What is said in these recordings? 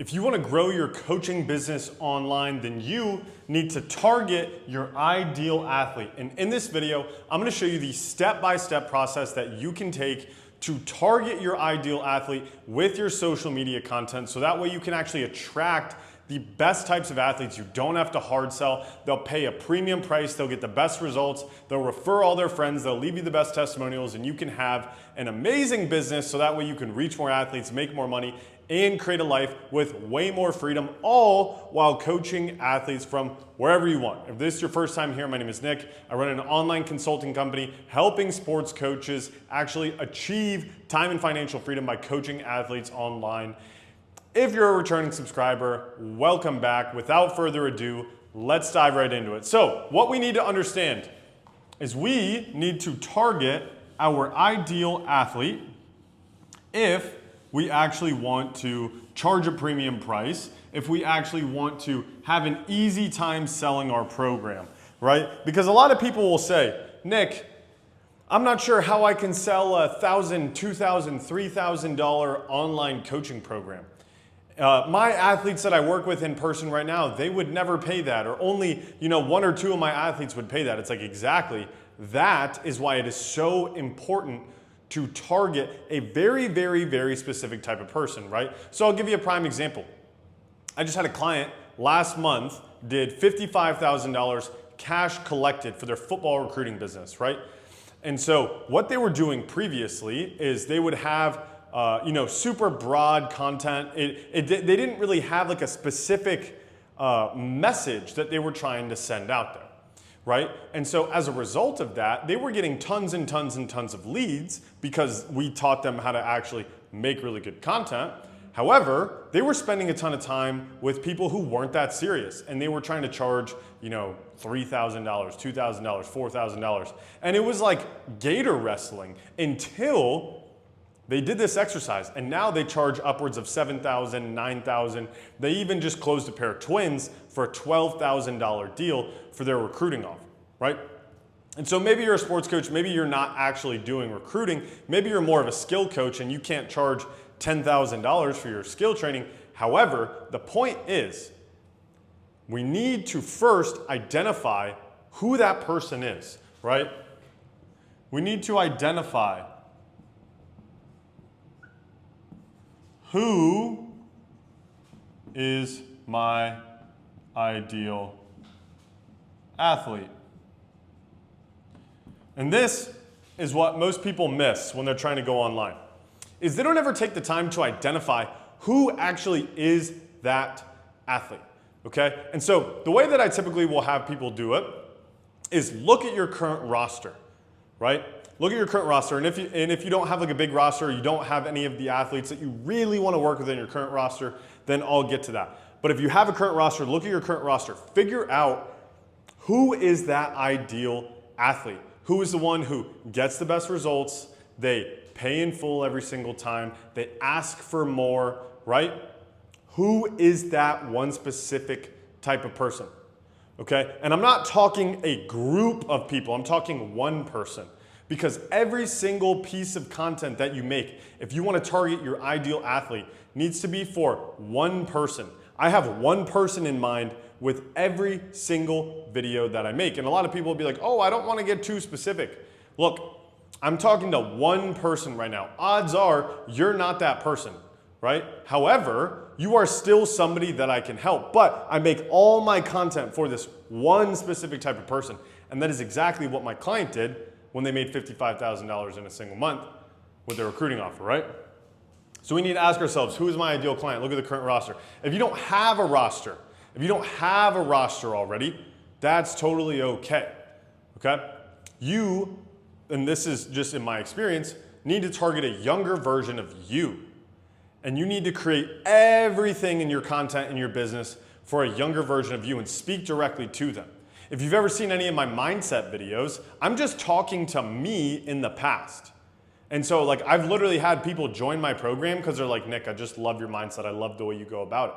If you want to grow your coaching business online, then you need to target your ideal athlete. And in this video, I'm going to show you the step-by-step process that you can take to target your ideal athlete with your social media content, so that way you can actually attract the best types of athletes. You don't have to hard sell. They'll pay a premium price. They'll get the best results. They'll refer all their friends. They'll leave you the best testimonials, and you can have an amazing business, so that way you can reach more athletes, make more money, and create a life with way more freedom, all while coaching athletes from wherever you want. If this is your first time here, my name is Nick. I run an online consulting company helping sports coaches actually achieve time and financial freedom by coaching athletes online. If you're a returning subscriber, welcome back. Without further ado, let's dive right into it. So what we need to understand is we need to target our ideal athlete if we actually want to charge a premium price, if we actually want to have an easy time selling our program, right? Because a lot of people will say, Nick, I'm not sure how I can sell a $1,000, $2,000, $3,000 online coaching program. My athletes that I work with in person right now, they would never pay that, or only one or two of my athletes would pay that. It's like, exactly. That is why it is so important to target a very, very, very specific type of person, right? So I'll give you a prime example. I just had a client last month did $55,000 cash collected for their football recruiting business, right? And so what they were doing previously is they would have super broad content. They didn't really have like a specific message that they were trying to send out there, right? And so as a result of that, they were getting tons and tons and tons of leads because we taught them how to actually make really good content. However, they were spending a ton of time with people who weren't that serious, and they were trying to charge, $3,000, $2,000, $4,000. And it was like gator wrestling until they did this exercise, and now they charge upwards of $7,000, $9,000. They even just closed a pair of twins for a $12,000 deal for their recruiting offer, right? And so maybe you're a sports coach, maybe you're not actually doing recruiting, maybe you're more of a skill coach and you can't charge $10,000 for your skill training. However, the point is, we need to first identify who that person is, right? We need to identify who is my ideal athlete? And this is what most people miss when they're trying to go online, is they don't ever take the time to identify who actually is that athlete, okay? And so the way that I typically will have people do it is look at your current roster, right? Look at your current roster, and if you don't have like a big roster, you don't have any of the athletes that you really want to work with in your current roster, then I'll get to that. But if you have a current roster, look at your current roster. Figure out who is that ideal athlete. Who is the one who gets the best results, they pay in full every single time, they ask for more, right? Who is that one specific type of person, okay? And I'm not talking a group of people, I'm talking one person. Because every single piece of content that you make, if you want to target your ideal athlete, needs to be for one person. I have one person in mind with every single video that I make. And a lot of people will be like, oh, I don't want to get too specific. Look, I'm talking to one person right now. Odds are you're not that person, right? However, you are still somebody that I can help. But I make all my content for this one specific type of person. And that is exactly what my client did when they made $55,000 in a single month with their recruiting offer, right? So we need to ask ourselves, who is my ideal client? Look at the current roster. If you don't have a roster, already, that's totally okay, okay? You, and this is just in my experience, need to target a younger version of you. And you need to create everything in your content in your business for a younger version of you and speak directly to them. If you've ever seen any of my mindset videos, I'm just talking to me in the past. And so like I've literally had people join my program because they're like, Nick, I just love your mindset. I love the way you go about it.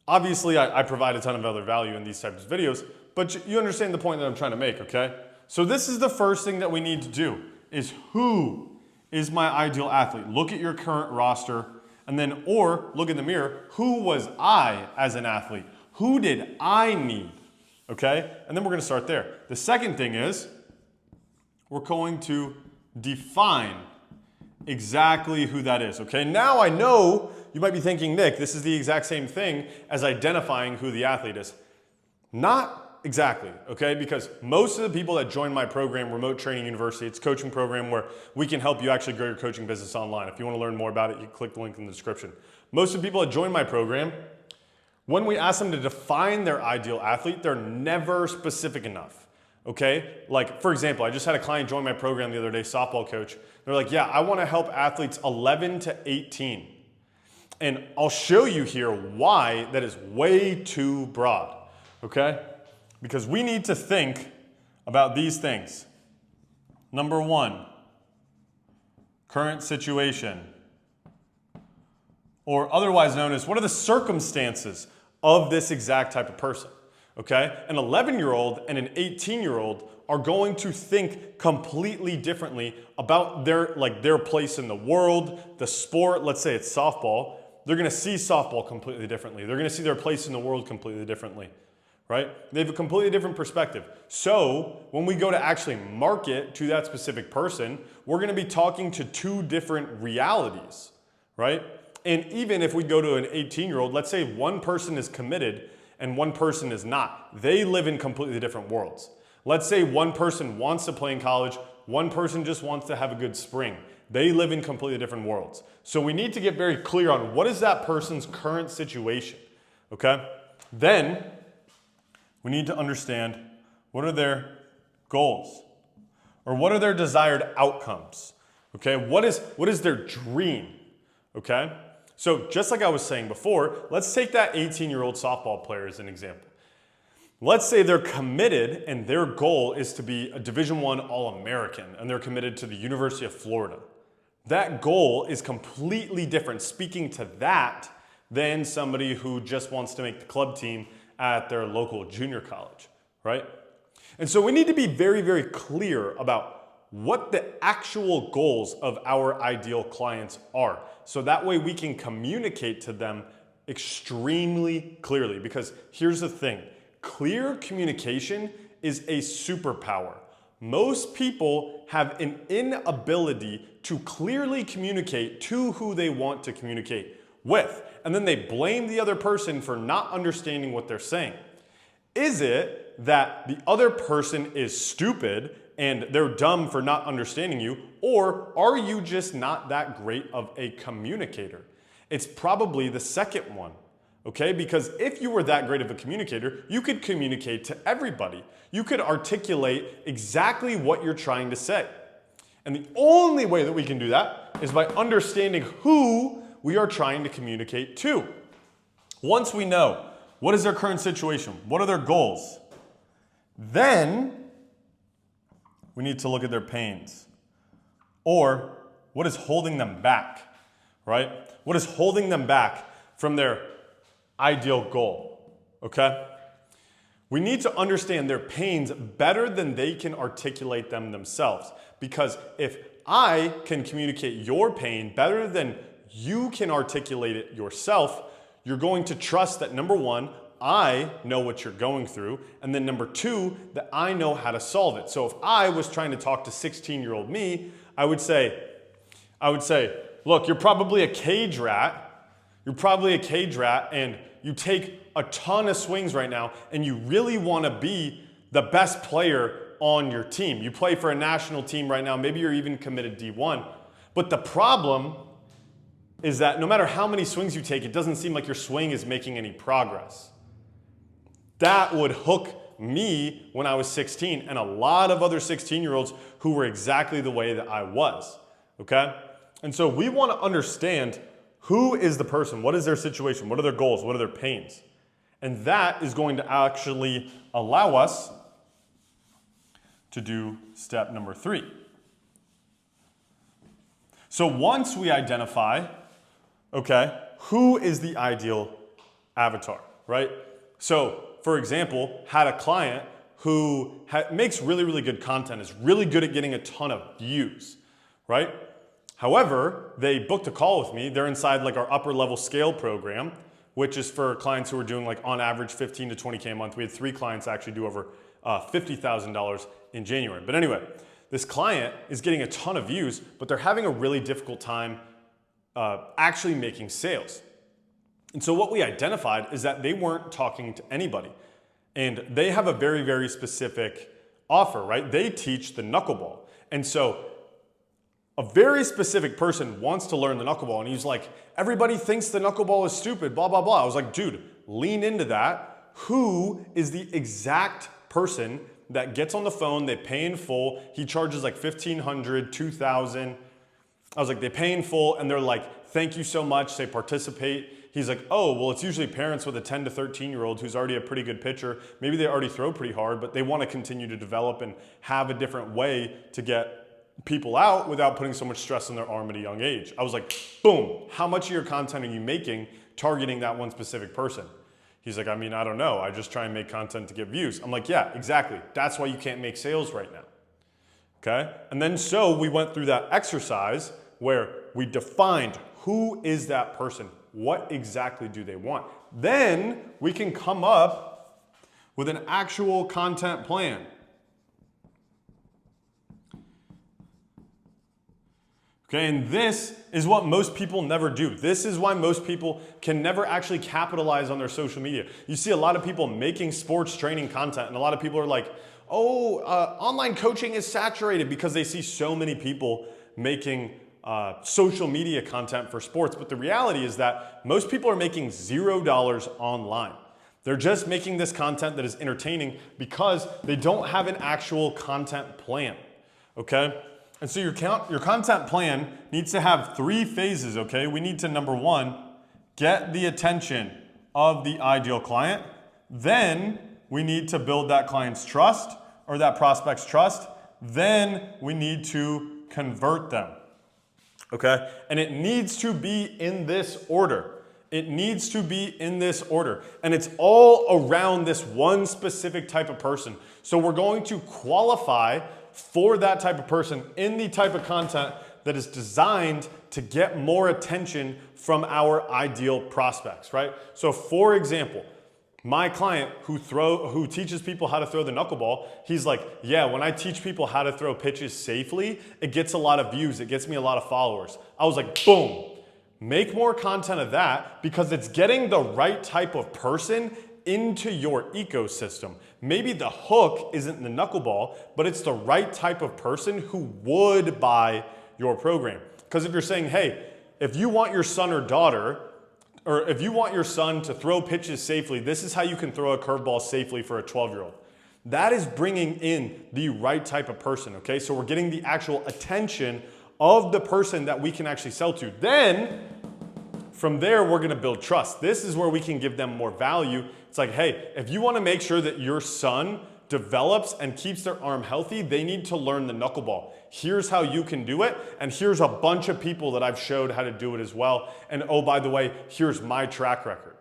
Obviously, I provide a ton of other value in these types of videos, but you understand the point that I'm trying to make, okay? So this is the first thing that we need to do, is who is my ideal athlete? Look at your current roster And then, or look in the mirror, who was I as an athlete? Who did I need? Okay? And then we're gonna start there. The second thing is, we're going to define exactly who that is, okay? Now I know you might be thinking, Nick, this is the exact same thing as identifying who the athlete is. Not exactly, okay? Because most of the people that join my program, Remote Training University, it's a coaching program where we can help you actually grow your coaching business online. If you want to learn more about it, you click the link in the description. Most of the people that join my program, when we ask them to define their ideal athlete, they're never specific enough, okay? Like, for example, I just had a client join my program the other day, softball coach. They're like, yeah, I want to help athletes 11 to 18. And I'll show you here why that is way too broad, okay? Because we need to think about these things. Number one, current situation, or otherwise known as what are the circumstances of this exact type of person, okay? An 11-year-old and an 18-year-old are going to think completely differently about their place in the world, the sport. Let's say it's softball. They're gonna see softball completely differently. They're gonna see their place in the world completely differently, right? They have a completely different perspective. So when we go to actually market to that specific person, we're gonna be talking to two different realities, right? And even if we go to an 18-year-old, let's say one person is committed and one person is not. They live in completely different worlds. Let's say one person wants to play in college, one person just wants to have a good spring. They live in completely different worlds. So we need to get very clear on what is that person's current situation, okay? Then we need to understand what are their goals or what are their desired outcomes, okay? What is their dream, okay? So just like I was saying before, let's take that 18-year-old softball player as an example. Let's say they're committed and their goal is to be a Division I All-American and they're committed to the University of Florida. That goal is completely different, speaking to that, than somebody who just wants to make the club team at their local junior college, right? And so we need to be very, very clear about what the actual goals of our ideal clients are. So that way we can communicate to them extremely clearly. Because here's the thing, clear communication is a superpower. Most people have an inability to clearly communicate to who they want to communicate with. And then they blame the other person for not understanding what they're saying. Is it that the other person is stupid and they're dumb for not understanding you, or are you just not that great of a communicator? It's probably the second one, okay? Because if you were that great of a communicator, you could communicate to everybody. You could articulate exactly what you're trying to say. And the only way that we can do that is by understanding who we are trying to communicate to. Once we know what is their current situation, what are their goals, then we need to look at their pains. Or what is holding them back, right? What is holding them back from their ideal goal, okay? We need to understand their pains better than they can articulate them themselves. Because if I can communicate your pain better than you can articulate it yourself, you're going to trust that number one, I know what you're going through, and then number two, that I know how to solve it. So if I was trying to talk to 16-year-old me, I would say, look, you're probably a cage rat. You're probably a cage rat, and you take a ton of swings right now, and you really want to be the best player on your team. You play for a national team right now. Maybe you're even committed D1. But the problem is that no matter how many swings you take, it doesn't seem like your swing is making any progress. That would hook me when I was 16 and a lot of other 16-year-olds who were exactly the way that I was, okay? And so we want to understand who is the person, what is their situation, what are their goals, what are their pains? And that is going to actually allow us to do step number 3. So once we identify, okay, who is the ideal avatar, right? So for example, had a client who makes really, really good content, is really good at getting a ton of views, right? However, they booked a call with me. They're inside like our upper level scale program, which is for clients who are doing like on average 15 to 20K a month. We had 3 clients actually do over $50,000 in January. But anyway, this client is getting a ton of views, but they're having a really difficult time actually making sales. And so what we identified is that they weren't talking to anybody. And they have a very, very specific offer, right? They teach the knuckleball. And so a very specific person wants to learn the knuckleball, and he's like, everybody thinks the knuckleball is stupid, blah, blah, blah. I was like, dude, lean into that. Who is the exact person that gets on the phone, they pay in full, he charges like $1,500, $2,000. I was like, they pay in full, and they're like, thank you so much, they participate. He's like, oh, well, it's usually parents with a 10 to 13-year-old who's already a pretty good pitcher. Maybe they already throw pretty hard, but they want to continue to develop and have a different way to get people out without putting so much stress on their arm at a young age. I was like, boom, how much of your content are you making targeting that one specific person? He's like, I mean, I don't know. I just try and make content to get views. I'm like, yeah, exactly. That's why you can't make sales right now. Okay? And then so we went through that exercise where we defined who is that person? What exactly do they want? Then we can come up with an actual content plan. Okay, and this is what most people never do. This is why most people can never actually capitalize on their social media. You see a lot of people making sports training content, and a lot of people are like, oh, online coaching is saturated, because they see so many people making social media content for sports. But the reality is that most people are making $0 online. They're just making this content that is entertaining because they don't have an actual content plan, okay? And so your content plan needs to have 3 phases, okay? We need to, number 1, get the attention of the ideal client. Then we need to build that client's trust, or that prospect's trust. Then we need to convert them, okay? And it needs to be in this order. It needs to be in this order. And it's all around this one specific type of person. So we're going to qualify for that type of person in the type of content that is designed to get more attention from our ideal prospects, right? So for example, my client who teaches people how to throw the knuckleball, he's like, yeah, when I teach people how to throw pitches safely, it gets a lot of views, it gets me a lot of followers. I was like, boom, make more content of that, because it's getting the right type of person into your ecosystem. Maybe the hook isn't the knuckleball, but it's the right type of person who would buy your program. Because if you're saying, hey, if you want your son or daughter, or if you want your son to throw pitches safely, this is how you can throw a curveball safely for a 12-year-old. That is bringing in the right type of person, okay? So we're getting the actual attention of the person that we can actually sell to. Then, from there, we're gonna build trust. This is where we can give them more value. It's like, hey, if you wanna make sure that your son develops and keeps their arm healthy, they need to learn the knuckleball. Here's how you can do it, and here's a bunch of people that I've showed how to do it as well. And oh, by the way, here's my track record.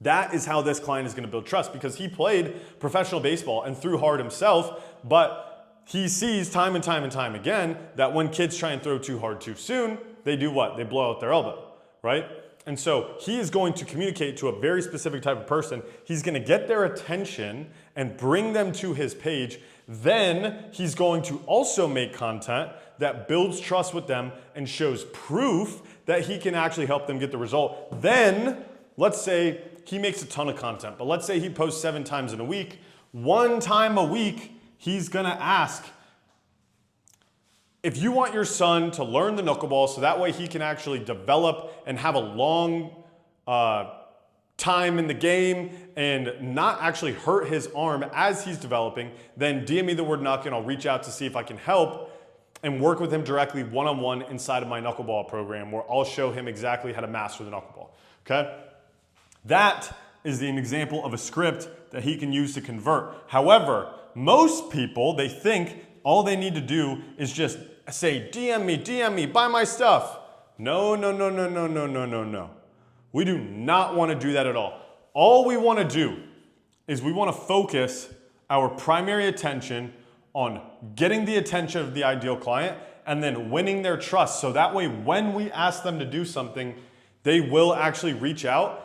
That is how this client is gonna build trust, because he played professional baseball and threw hard himself, but he sees time and time and time again that when kids try and throw too hard too soon, they do what? They blow out their elbow, right? And so he is going to communicate to a very specific type of person. He's going to get their attention and bring them to his page. Then he's going to also make content that builds trust with them and shows proof that he can actually help them get the result. Then, let's say he makes a ton of content, but let's say he posts 7 times in a week. 1 time a week, he's going to ask, if you want your son to learn the knuckleball so that way he can actually develop and have a long time in the game and not actually hurt his arm as he's developing, then DM me the word knuck and I'll reach out to see if I can help and work with him directly one-on-one inside of my knuckleball program, where I'll show him exactly how to master the knuckleball, okay? That is an example of a script that he can use to convert. However, most people, they think all they need to do is just say, DM me, buy my stuff. No. We do not want to do that at all. All we want to do is we want to focus our primary attention on getting the attention of the ideal client and then winning their trust. So that way, when we ask them to do something, they will actually reach out.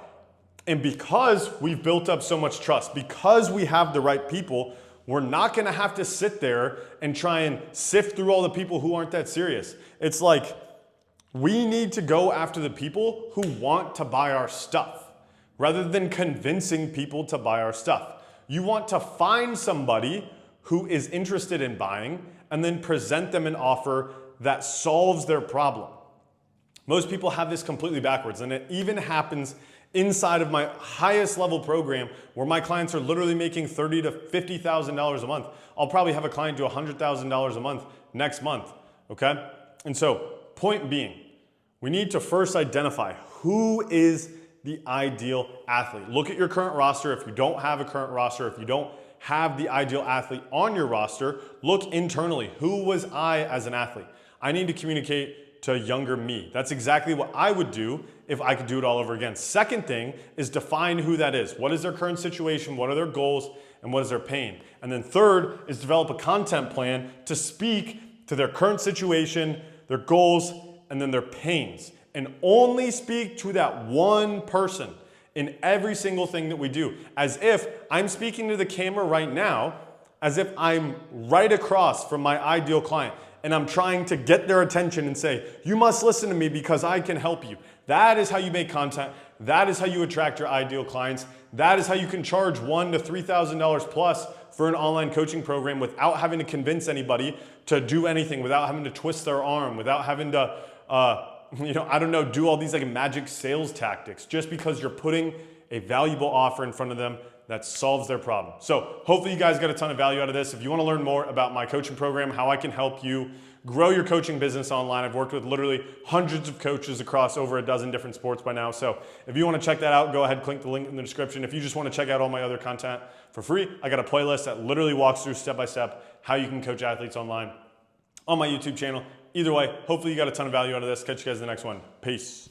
And because we've built up so much trust, because we have the right people, we're not gonna have to sit there and try and sift through all the people who aren't that serious. It's like, we need to go after the people who want to buy our stuff rather than convincing people to buy our stuff. You want to find somebody who is interested in buying and then present them an offer that solves their problem. Most people have this completely backwards, and it even happens inside of my highest level program where my clients are literally making $30,000 to $50,000 a month. I'll probably have a client do $100,000 a month next month, okay? And so, point being, we need to first identify who is the ideal athlete. Look at your current roster. If you don't have a current roster, if you don't have the ideal athlete on your roster, look internally. Who was I as an athlete? I need to communicate to younger me. That's exactly what I would do if I could do it all over again. Second thing is define who that is. What is their current situation? What are their goals? And what is their pain? And then third is develop a content plan to speak to their current situation, their goals, and then their pains. And only speak to that one person in every single thing that we do, as if I'm speaking to the camera right now, as if I'm right across from my ideal client, and I'm trying to get their attention and say, you must listen to me because I can help you. That is how you make content. That is how you attract your ideal clients. That is how you can charge $1,000 to $3,000 plus for an online coaching program without having to convince anybody to do anything, without having to twist their arm, without having to, do all these like magic sales tactics, just because you're putting a valuable offer in front of them that solves their problem. So hopefully you guys got a ton of value out of this. If you want to learn more about my coaching program, how I can help you grow your coaching business online, I've worked with literally hundreds of coaches across over a dozen different sports by now. So if you want to check that out, go ahead, click the link in the description. If you just want to check out all my other content for free, I got a playlist that literally walks through step by step how you can coach athletes online on my YouTube channel. Either way, hopefully you got a ton of value out of this. Catch you guys in the next one. Peace.